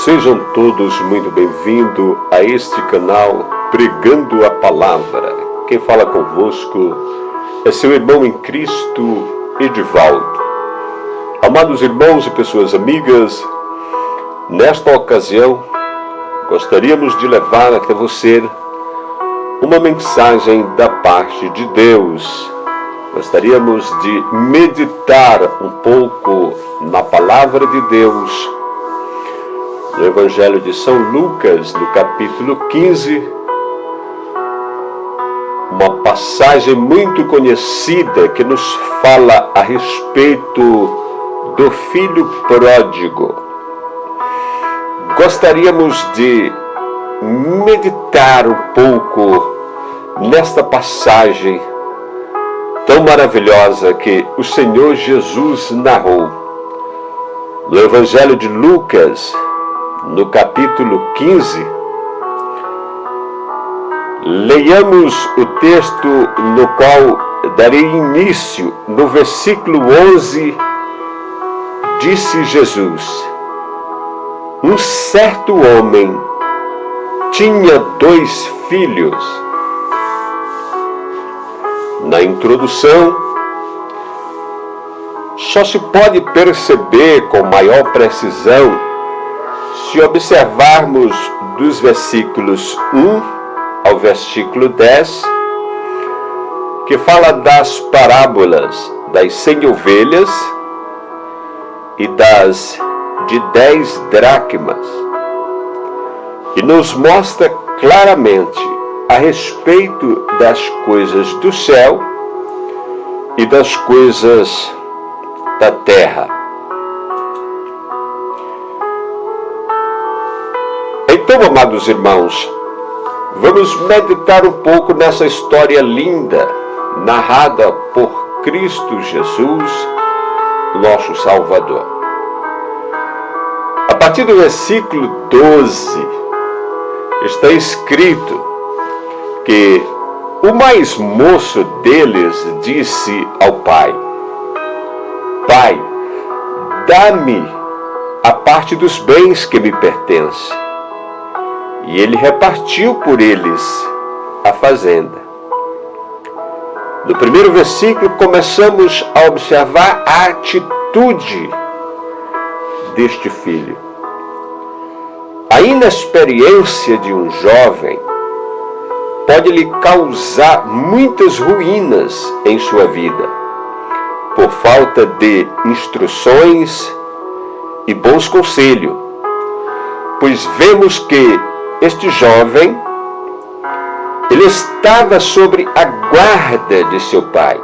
Sejam todos muito bem-vindos a este canal Pregando a Palavra. Quem fala convosco é seu irmão em Cristo, Edivaldo. Amados irmãos e pessoas amigas, nesta ocasião gostaríamos de levar até você uma mensagem da parte de Deus. Gostaríamos de meditar um pouco na Palavra de Deus, no Evangelho de São Lucas, no capítulo 15, uma passagem muito conhecida que nos fala a respeito do filho pródigo. Gostaríamos de meditar um pouco nesta passagem tão maravilhosa que o Senhor Jesus narrou. No Evangelho de Lucas, no capítulo 15, leiamos o texto no qual darei início. No versículo 11, disse Jesus: um certo homem tinha 2 filhos. Na introdução, só se pode perceber com maior precisão se observarmos dos versículos 1 ao versículo 10, que fala das parábolas das 100 ovelhas e das de 10 dracmas, e nos mostra claramente a respeito das coisas do céu e das coisas da terra. Então, amados irmãos, vamos meditar um pouco nessa história linda, narrada por Cristo Jesus, nosso Salvador. A partir do versículo 12, está escrito que o mais moço deles disse ao pai: Pai, dá-me a parte dos bens que me pertence. E ele repartiu por eles a fazenda. No primeiro versículo, começamos a observar a atitude deste filho. A inexperiência de um jovem pode lhe causar muitas ruínas em sua vida, por falta de instruções e bons conselhos, pois vemos que este jovem, ele estava sobre a guarda de seu pai.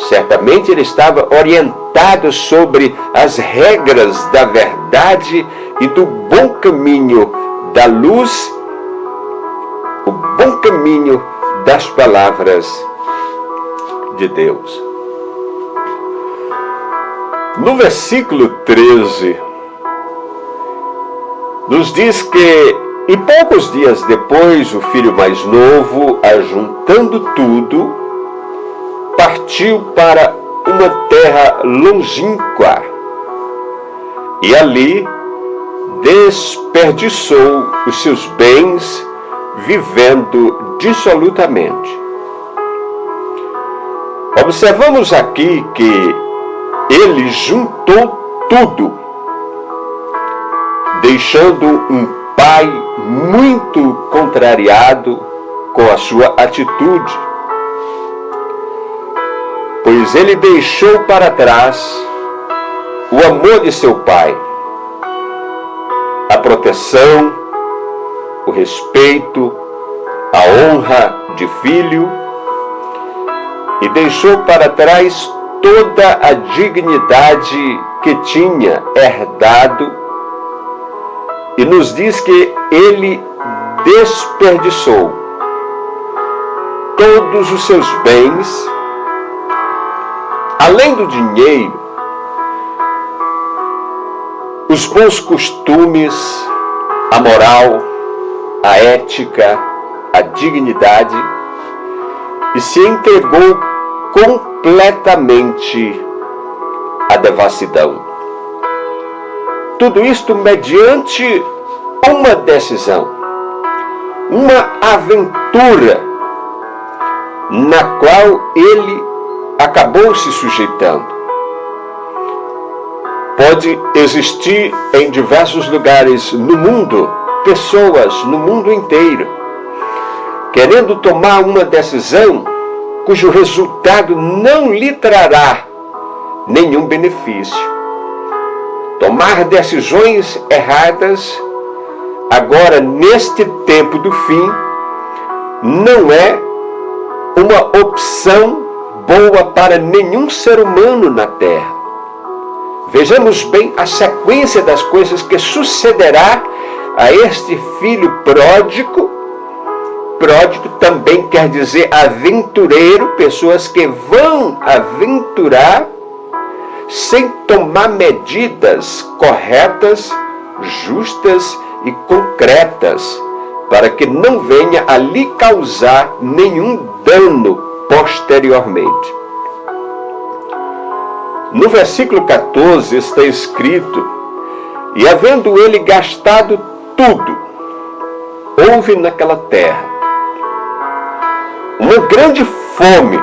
Certamente ele estava orientado sobre as regras da verdade e do bom caminho da luz, o bom caminho das palavras de Deus. No versículo 13, nos diz que, e poucos dias depois, o filho mais novo, ajuntando tudo, partiu para uma terra longínqua e ali desperdiçou os seus bens, vivendo dissolutamente. Observamos aqui que ele juntou tudo, deixando um pai muito contrariado com a sua atitude, pois ele deixou para trás o amor de seu pai, a proteção, o respeito, a honra de filho, e deixou para trás toda a dignidade que tinha herdado. E nos diz que ele desperdiçou todos os seus bens, além do dinheiro, os bons costumes, a moral, a ética, a dignidade, e se entregou completamente à devassidão. tudo isto mediante uma decisão, uma aventura na qual ele acabou se sujeitando. Pode existir em diversos lugares no mundo, pessoas no mundo inteiro, querendo tomar uma decisão cujo resultado não lhe trará nenhum benefício. Tomar decisões erradas, agora neste tempo do fim, não é uma opção boa para nenhum ser humano na terra. Vejamos bem a sequência das coisas que sucederá a este filho pródigo. Pródigo também quer dizer aventureiro, pessoas que vão aventurar sem tomar medidas corretas, justas e concretas, para que não venha a lhe causar nenhum dano posteriormente. No versículo 14 está escrito: e havendo ele gastado tudo, houve naquela terra uma grande fome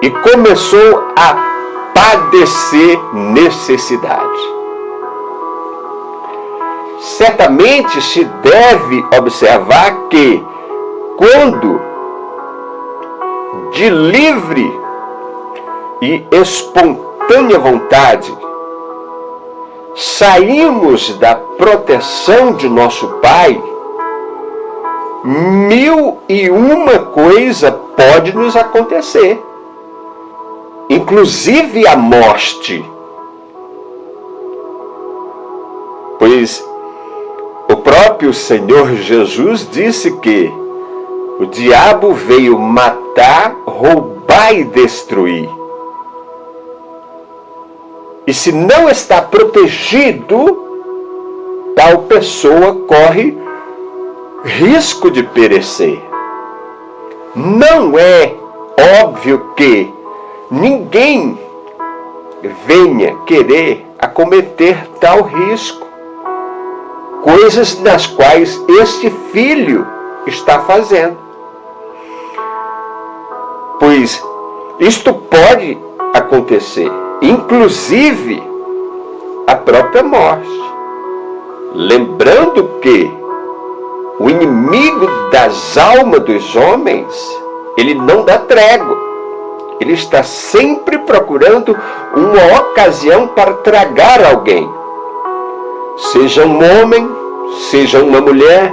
e começou a padecer necessidade. Certamente se deve observar que, quando de livre e espontânea vontade saímos da proteção de nosso Pai, 1001 coisa pode nos acontecer, inclusive a morte. Pois o próprio Senhor Jesus disse que o diabo veio matar, roubar e destruir. E se não está protegido, tal pessoa corre risco de perecer. Não é óbvio que ninguém venha querer acometer tal risco, coisas nas quais este filho está fazendo. Pois isto pode acontecer, inclusive a própria morte. Lembrando que o inimigo das almas dos homens, ele não dá trégua. Ele está sempre procurando uma ocasião para tragar alguém. Seja um homem, seja uma mulher,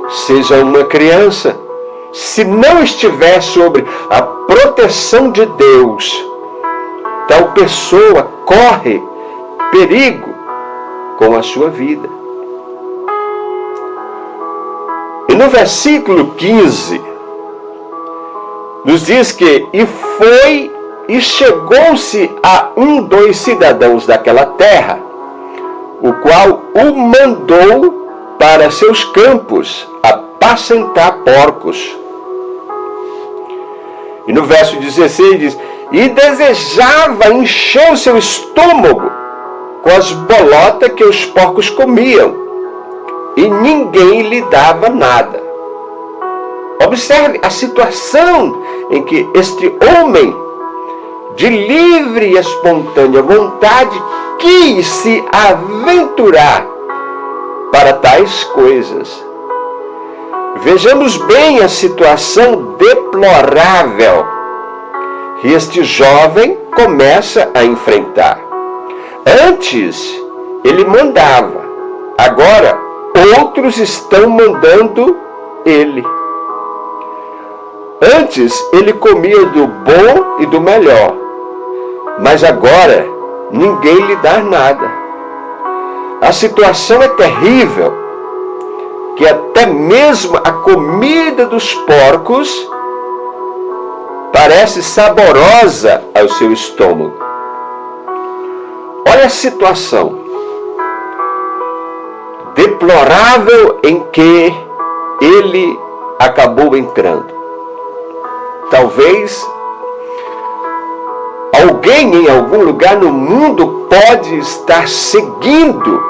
seja uma criança. Se não estiver sobre a proteção de Deus, tal pessoa corre perigo com a sua vida. E no versículo 15, nos diz que e chegou-se a um dos cidadãos daquela terra, o qual o mandou para seus campos apacentar porcos. E no verso 16 diz: e desejava encher o seu estômago com as bolotas que os porcos comiam, e ninguém lhe dava nada. Observe a situação em que este homem, de livre e espontânea vontade, quis se aventurar para tais coisas. Vejamos bem a situação deplorável que este jovem começa a enfrentar. Antes ele mandava, agora outros estão mandando ele. Antes ele comia do bom e do melhor, mas agora ninguém lhe dá nada. A situação é terrível, que até mesmo a comida dos porcos parece saborosa ao seu estômago. Olha a situação deplorável em que ele acabou entrando. Talvez Alguém em algum lugar no mundo pode estar seguindo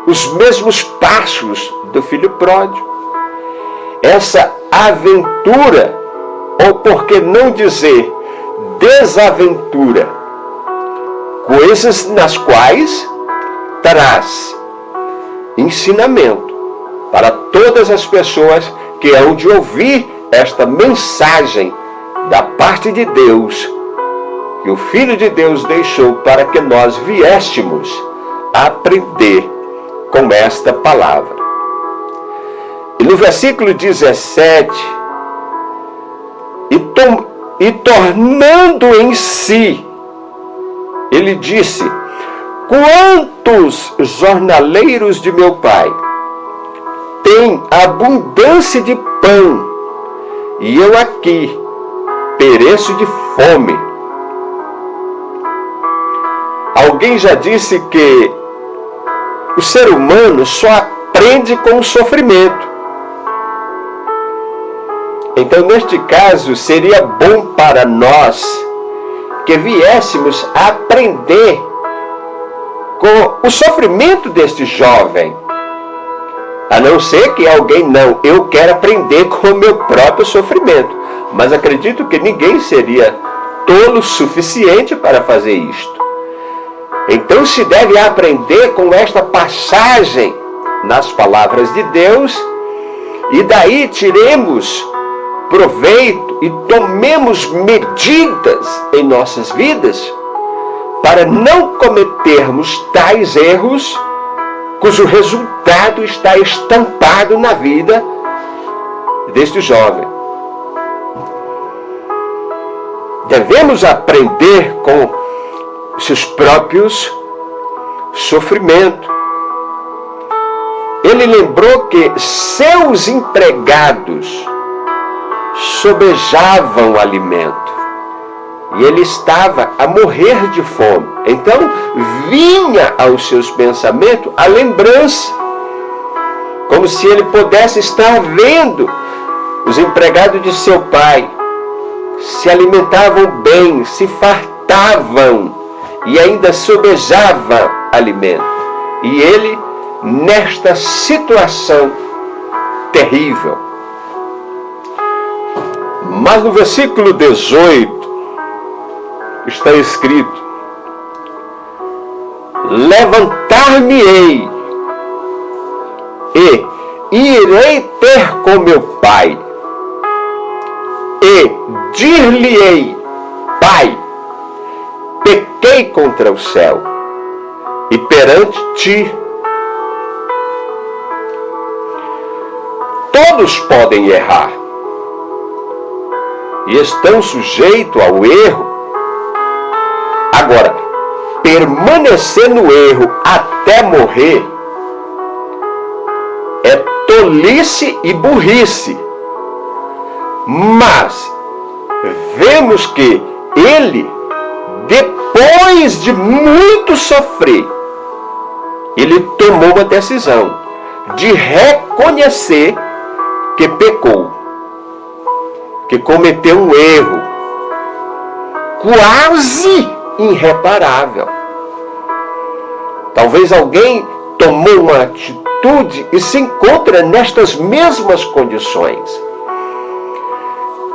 os mesmos passos do filho pródigo. Essa aventura, ou por que não dizer desaventura, coisas nas quais traz ensinamento para todas as pessoas que hão de ouvir esta mensagem da parte de Deus, que o Filho de Deus deixou para que nós viéssemos a aprender com esta palavra. E no versículo 17, e tornando em si, ele disse: quantos jornaleiros de meu pai têm abundância de pão, e eu aqui pereço de fome. Alguém já disse que o ser humano só aprende com o sofrimento. Então, neste caso, seria bom para nós que viéssemos a aprender com o sofrimento deste jovem. A não ser que alguém não, eu quero aprender com o meu próprio sofrimento. Mas acredito que ninguém seria tolo o suficiente para fazer isto. Então se deve aprender com esta passagem nas palavras de Deus, e daí tiremos proveito e tomemos medidas em nossas vidas para não cometermos tais erros cujo resultado está estampado na vida deste jovem. Devemos aprender com seus próprios sofrimentos. Ele lembrou que seus empregados sobejavam o alimento e ele estava a morrer de fome. Então vinha aos seus pensamentos a lembrança, como se ele pudesse estar vendo os empregados de seu pai se alimentavam bem, se fartavam e ainda sobejava alimento. E ele, nesta situação terrível. Mas no versículo 18 está escrito: levantar-me-ei e irei ter com meu pai e dir-lhe-ei: Pai, pequei contra o céu e perante ti. Todos podem errar e estão sujeitos ao erro. Agora, permanecer no erro até morrer é tolice e burrice. Mas vemos que ele, depois de muito sofrer, ele tomou uma decisão de reconhecer que pecou, que cometeu um erro quase irreparável. Talvez alguém tomou uma atitude e se encontra nestas mesmas condições.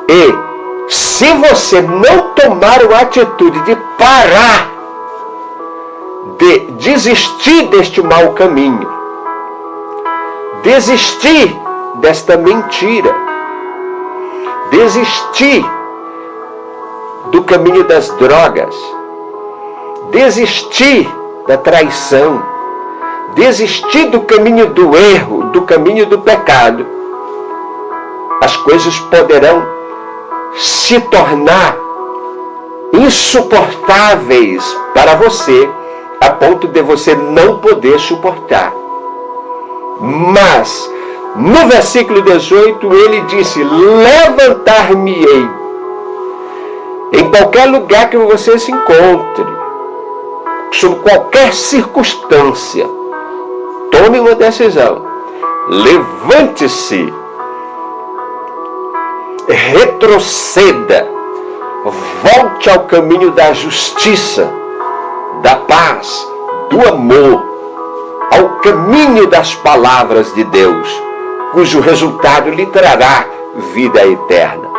E se você não tomar a atitude de parar, de desistir deste mau caminho, desistir desta mentira, desistir do caminho das drogas, desistir da traição, desistir do caminho do erro, do caminho do pecado, as coisas poderão se tornar insuportáveis para você, a ponto de você não poder suportar. Mas no versículo 18 ele disse: levantar-me-ei. Em qualquer lugar que você se encontre, sob qualquer circunstância, tome uma decisão. Levante-se, retroceda, volte ao caminho da justiça, da paz, do amor, ao caminho das palavras de Deus, cujo resultado lhe trará vida eterna.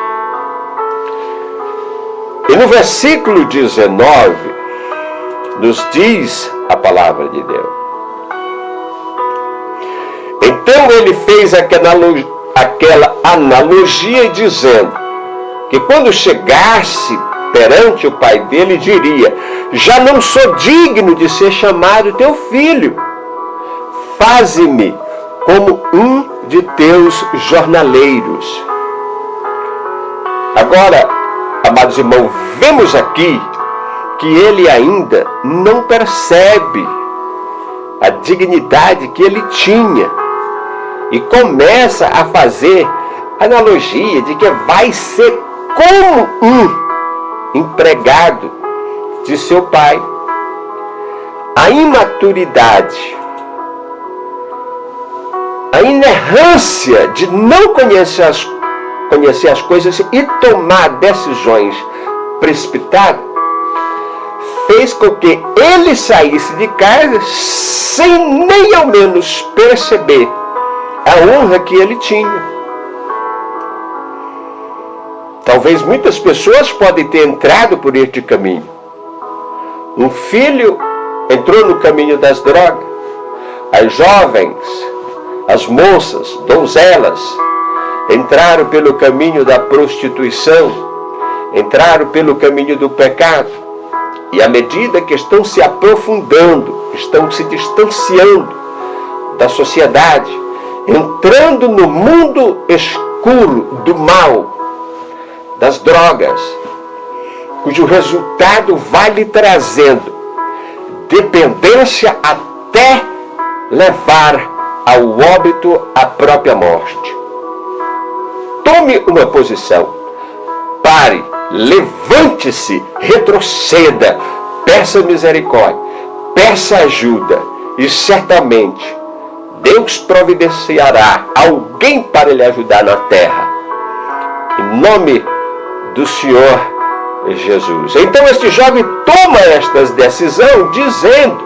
E no versículo 19, nos diz a palavra de Deus: então ele fez aquela analogia dizendo que quando chegasse perante o pai dele, diria: já não sou digno de ser chamado teu filho, faze-me como um de teus jornaleiros. Agora, amados irmãos, vemos aqui que ele ainda não percebe a dignidade que ele tinha e começa a fazer analogia de que vai ser como um empregado de seu pai. A imaturidade, a inerrância de não conhecer as coisas e tomar decisões precipitadas fez com que ele saísse de casa sem nem ao menos perceber a honra que ele tinha. Talvez muitas pessoas podem ter entrado por este caminho. Um filho entrou no caminho das drogas. As jovens, as moças, donzelas, entraram pelo caminho da prostituição, entraram pelo caminho do pecado. E à medida que estão se aprofundando, estão se distanciando da sociedade, entrando no mundo escuro do mal, das drogas, cujo resultado vai lhe trazendo dependência até levar ao óbito, à própria morte. Tome uma posição, pare, levante-se, retroceda, peça misericórdia, peça ajuda e certamente Deus providenciará alguém para lhe ajudar na terra. Em nome do Senhor Jesus. Então este jovem toma esta decisão dizendo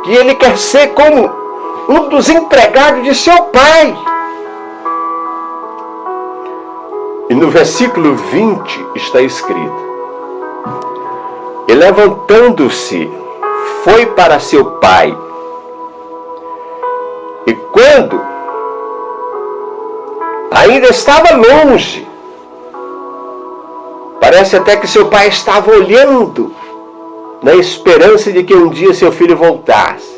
que ele quer ser como um dos empregados de seu pai. E no versículo 20 está escrito: e levantando-se, foi para seu pai. E quando ainda estava longe, parece até que seu pai estava olhando na esperança de que um dia seu filho voltasse.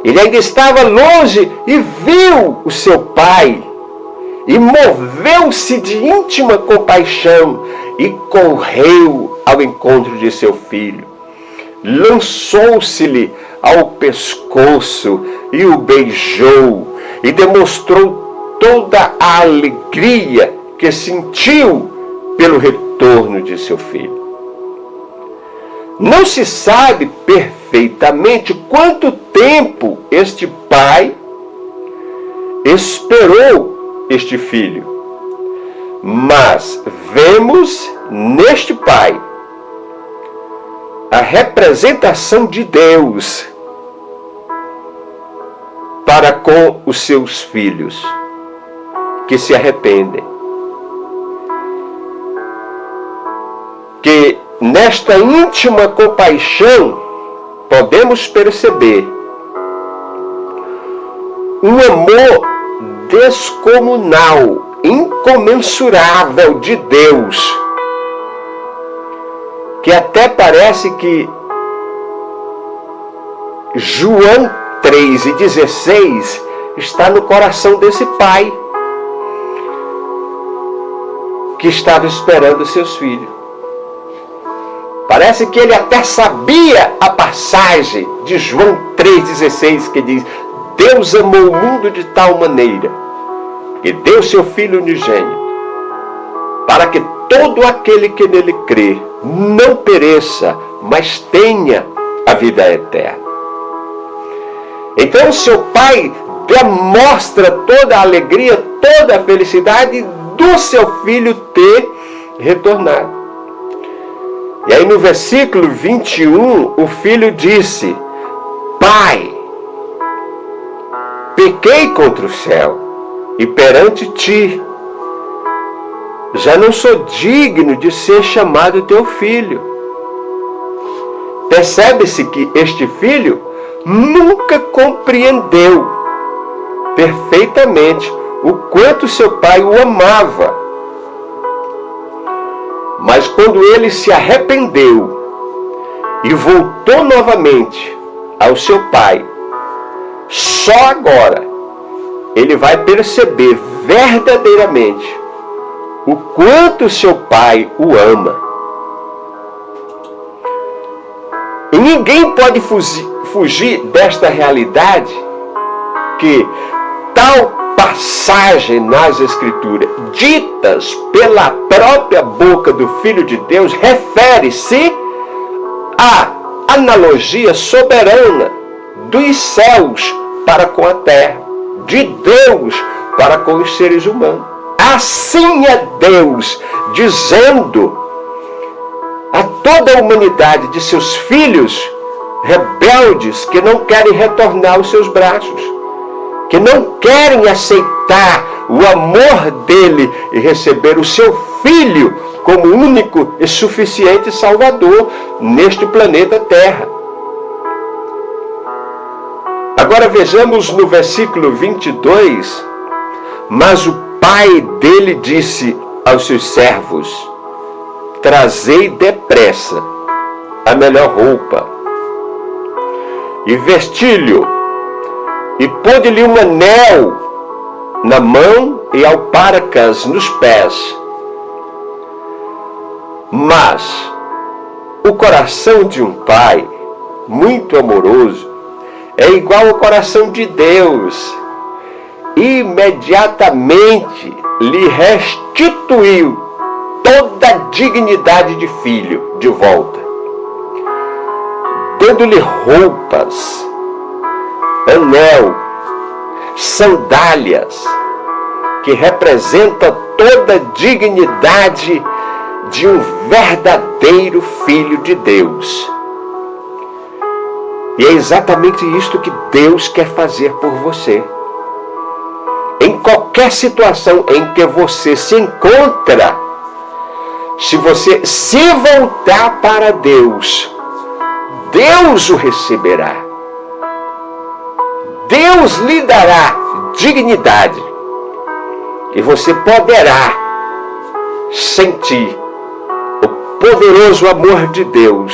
Ele ainda estava longe e viu o seu pai e moveu-se de íntima compaixão e correu ao encontro de seu filho. Lançou-se-lhe ao pescoço e o beijou e demonstrou toda a alegria que sentiu pelo retorno de seu filho. Não se sabe perfeitamente quanto tempo este pai esperou este filho, mas vemos neste pai a representação de Deus para com os seus filhos que se arrependem. Que nesta íntima compaixão podemos perceber um amor descomunal, incomensurável de Deus, que até parece que João 3:16 está no coração desse pai que estava esperando seus filhos. Parece que ele até sabia a passagem de João 3,16 que diz: Deus amou o mundo de tal maneira que deu seu Filho unigênito, para que todo aquele que nele crê não pereça, mas tenha a vida eterna. Então seu pai demonstra toda a alegria, toda a felicidade do seu filho ter retornado. E aí no versículo 21, o filho disse: Pai, pequei contra o céu e perante ti, já não sou digno de ser chamado teu filho. Percebe-se que este filho nunca compreendeu perfeitamente o quanto seu pai o amava. Mas quando ele se arrependeu e voltou novamente ao seu pai, só agora ele vai perceber verdadeiramente o quanto seu pai o ama. E ninguém pode fugir desta realidade que tal passagem nas Escrituras, ditas pela própria boca do Filho de Deus, refere-se à analogia soberana dos céus para com a terra, de Deus para com os seres humanos. Assim é Deus dizendo a toda a humanidade de seus filhos rebeldes que não querem retornar aos seus braços, que não querem aceitar o amor dele e receber o seu Filho como único e suficiente Salvador neste planeta Terra. Agora vejamos no versículo 22, mas o pai dele disse aos seus servos: trazei depressa a melhor roupa e vestilho, e pôde-lhe um anel na mão e alparcas nos pés. Mas o coração de um pai muito amoroso é igual ao coração de Deus. Imediatamente lhe restituiu toda a dignidade de filho de volta, dando-lhe roupas, anel, sandálias, que representa toda a dignidade de um verdadeiro filho de Deus. E é exatamente isto que Deus quer fazer por você. Em qualquer situação em que você se encontra, se você se voltar para Deus, Deus o receberá. Deus lhe dará dignidade. E você poderá sentir o poderoso amor de Deus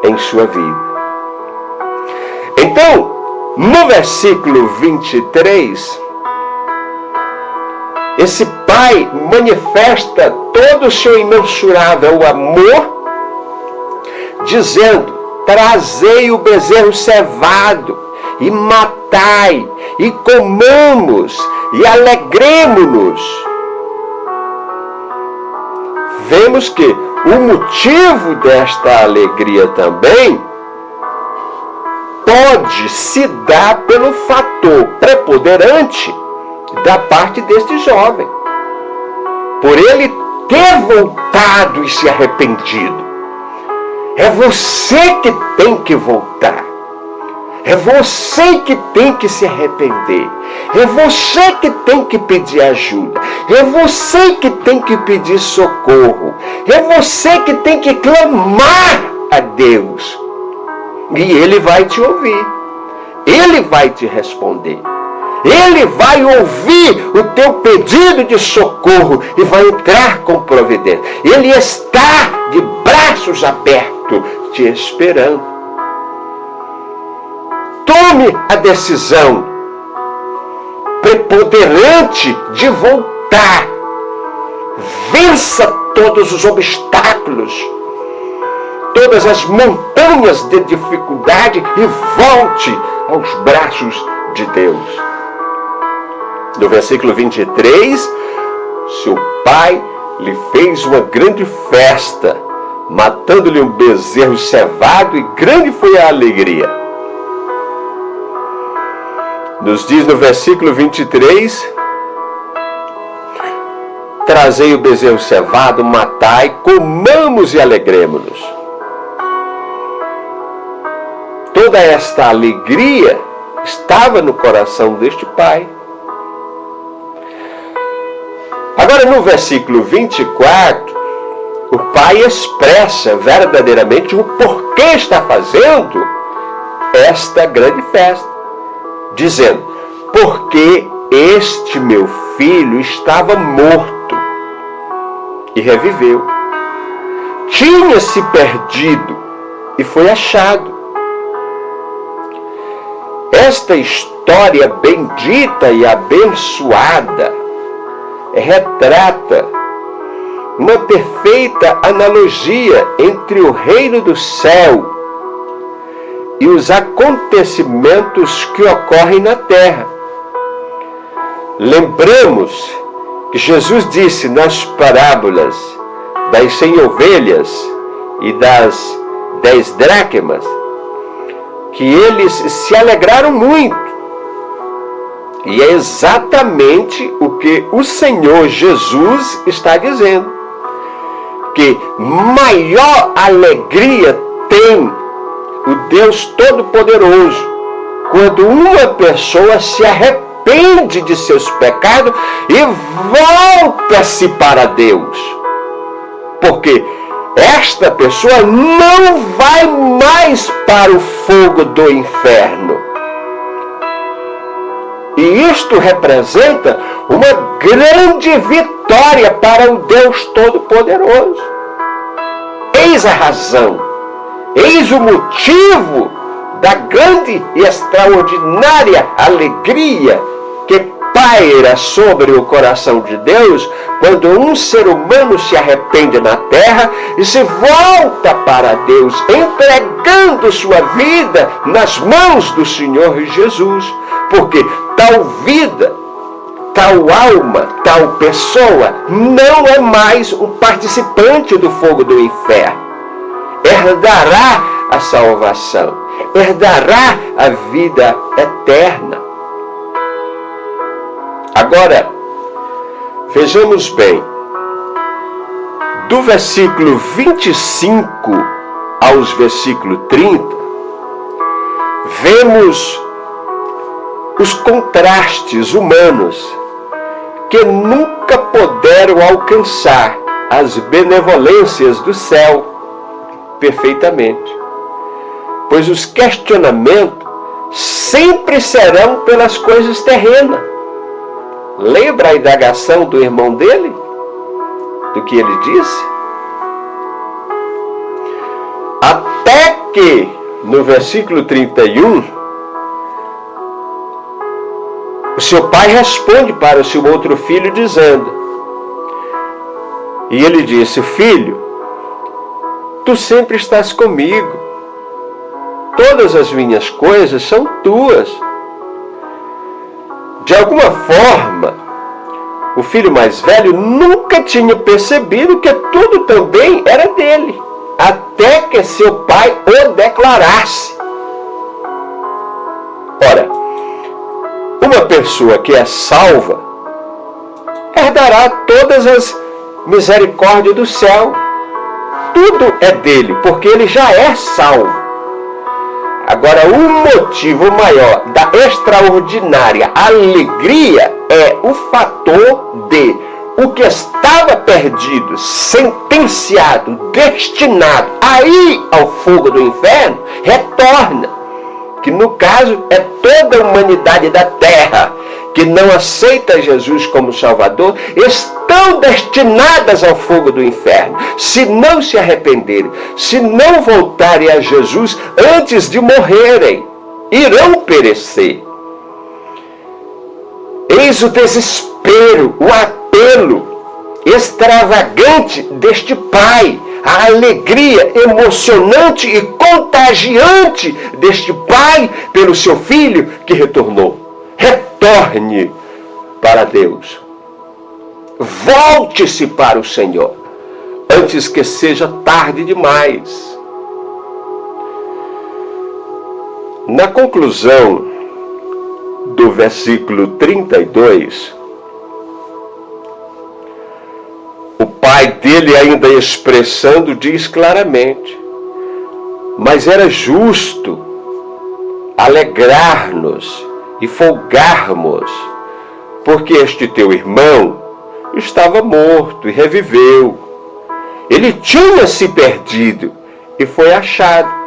em sua vida. Então, no versículo 23, esse pai manifesta todo o seu imensurável amor, dizendo: trazei o bezerro cevado, e matai, e comamos, e alegremo-nos. Vemos que o motivo desta alegria também pode se dar pelo fator preponderante da parte deste jovem, por ele ter voltado e se arrependido. É você que tem que voltar. É você que tem que se arrepender. É você que tem que pedir ajuda. É você que tem que pedir socorro. É você que tem que clamar a Deus. E Ele vai te ouvir. Ele vai te responder. Ele vai ouvir o teu pedido de socorro e vai entrar com providência. Ele está de braços abertos te esperando. Tome a decisão preponderante de voltar. Vença todos os obstáculos, todas as montanhas de dificuldade e volte aos braços de Deus. No versículo 23, seu pai lhe fez uma grande festa, matando-lhe um bezerro cevado, e grande foi a alegria. Nos diz no versículo 23, trazei o bezerro cevado, matai, comamos e alegremo-nos. Toda esta alegria estava no coração deste pai. Agora, no versículo 24, o pai expressa verdadeiramente o porquê está fazendo esta grande festa, dizendo: porque este meu filho estava morto e reviveu, tinha se perdido e foi achado. Esta história bendita e abençoada retrata uma perfeita analogia entre o reino do céu e os acontecimentos que ocorrem na terra. Lembramos que Jesus disse nas parábolas das 100 ovelhas e das 10 dracmas que eles se alegraram muito. E é exatamente o que o Senhor Jesus está dizendo. Que maior alegria tem o Deus Todo-Poderoso quando uma pessoa se arrepende de seus pecados e volta-se para Deus. Porque esta pessoa não vai mais para o fogo do inferno. E isto representa uma grande vitória para o Deus Todo-Poderoso. Eis a razão, eis o motivo da grande e extraordinária alegria que paira sobre o coração de Deus quando um ser humano se arrepende na terra e se volta para Deus, entregando sua vida nas mãos do Senhor Jesus. Porque tal vida, tal alma, tal pessoa não é mais um participante do fogo do inferno. Herdará a salvação, herdará a vida eterna. Agora, vejamos bem, do versículo 25 aos versículo 30, vemos os contrastes humanos que nunca puderam alcançar as benevolências do céu perfeitamente. Pois os questionamentos sempre serão pelas coisas terrenas. Lembra a indagação do irmão dele? Do que ele disse? Até que, no versículo 31, o seu pai responde para o seu outro filho dizendo, e ele disse: filho, tu sempre estás comigo, todas as minhas coisas são tuas. De alguma forma, o filho mais velho nunca tinha percebido que tudo também era dele, até que seu pai o declarasse. Ora, uma pessoa que é salva herdará todas as misericórdias do céu. Tudo é dele, porque ele já é salvo. Agora, o motivo maior da extraordinária alegria é o fator de o que estava perdido, sentenciado, destinado a ir ao fogo do inferno, retorna. Que no caso é toda a humanidade da terra que não aceita Jesus como Salvador, estão destinadas ao fogo do inferno, se não se arrependerem, se não voltarem a Jesus antes de morrerem, irão perecer. Eis o desespero, o apelo extravagante deste pai, a alegria emocionante e contagiante deste pai pelo seu filho que retornou. Retorne para Deus. Volte-se para o Senhor, antes que seja tarde demais. Na conclusão do versículo 32, pai dele, ainda expressando, diz claramente: mas era justo alegrar-nos e folgarmos, porque este teu irmão estava morto e reviveu. Ele tinha se perdido e foi achado.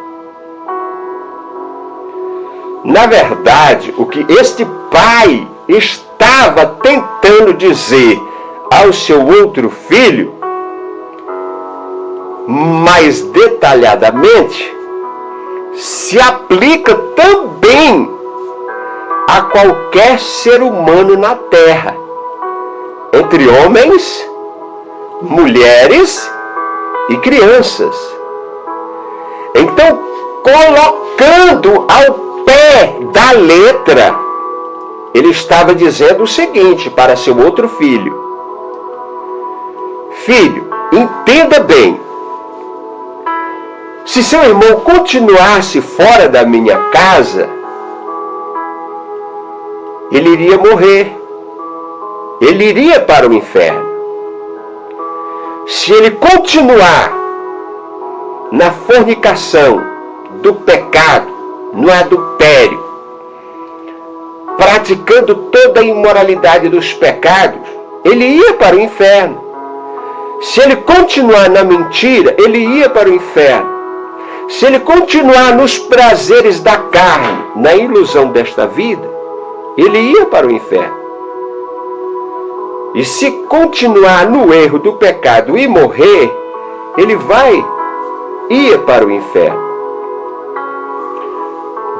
Na verdade, o que este pai estava tentando dizer ao seu outro filho, mais detalhadamente, se aplica também a qualquer ser humano na terra, entre homens, mulheres e crianças. Então, colocando ao pé da letra, ele estava dizendo o seguinte para seu outro filho: filho, entenda bem, se seu irmão continuasse fora da minha casa, ele iria morrer, ele iria para o inferno. Se ele continuar na fornicação, do pecado, no adultério, praticando toda a imoralidade dos pecados, ele ia para o inferno. Se ele continuar na mentira, ele ia para o inferno. Se ele continuar nos prazeres da carne, na ilusão desta vida, ele ia para o inferno. E se continuar no erro do pecado e morrer, ele ia para o inferno.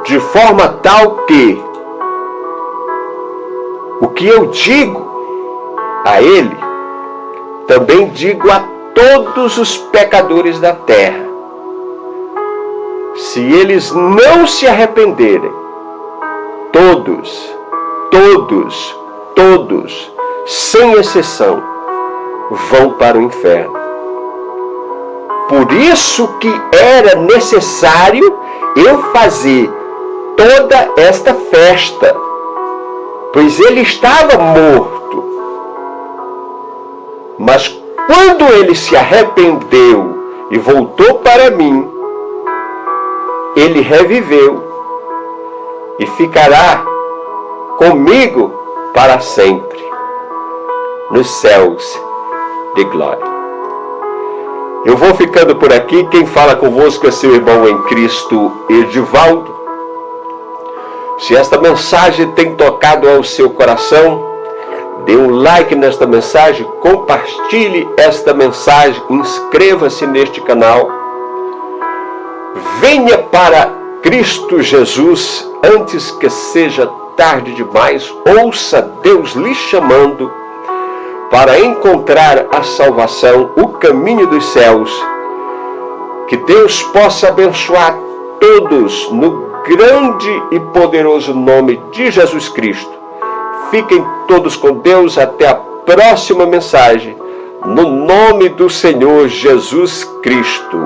De forma tal que o que eu digo a ele, também digo a todos os pecadores da terra. Se eles não se arrependerem, todos, sem exceção, vão para o inferno. Por isso que era necessário eu fazer toda esta festa, pois ele estava morto. Mas quando ele se arrependeu e voltou para mim, ele reviveu e ficará comigo para sempre, nos céus de glória. Eu vou ficando por aqui. Quem fala convosco é seu irmão em Cristo, Edivaldo. Se esta mensagem tem tocado ao seu coração, dê um like nesta mensagem, compartilhe esta mensagem, inscreva-se neste canal. Venha para Cristo Jesus antes que seja tarde demais. Ouça Deus lhe chamando para encontrar a salvação, o caminho dos céus. Que Deus possa abençoar todos no grande e poderoso nome de Jesus Cristo. Fiquem todos com Deus. Até a próxima mensagem, no nome do Senhor Jesus Cristo.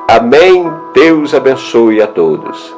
Amém. Deus abençoe a todos.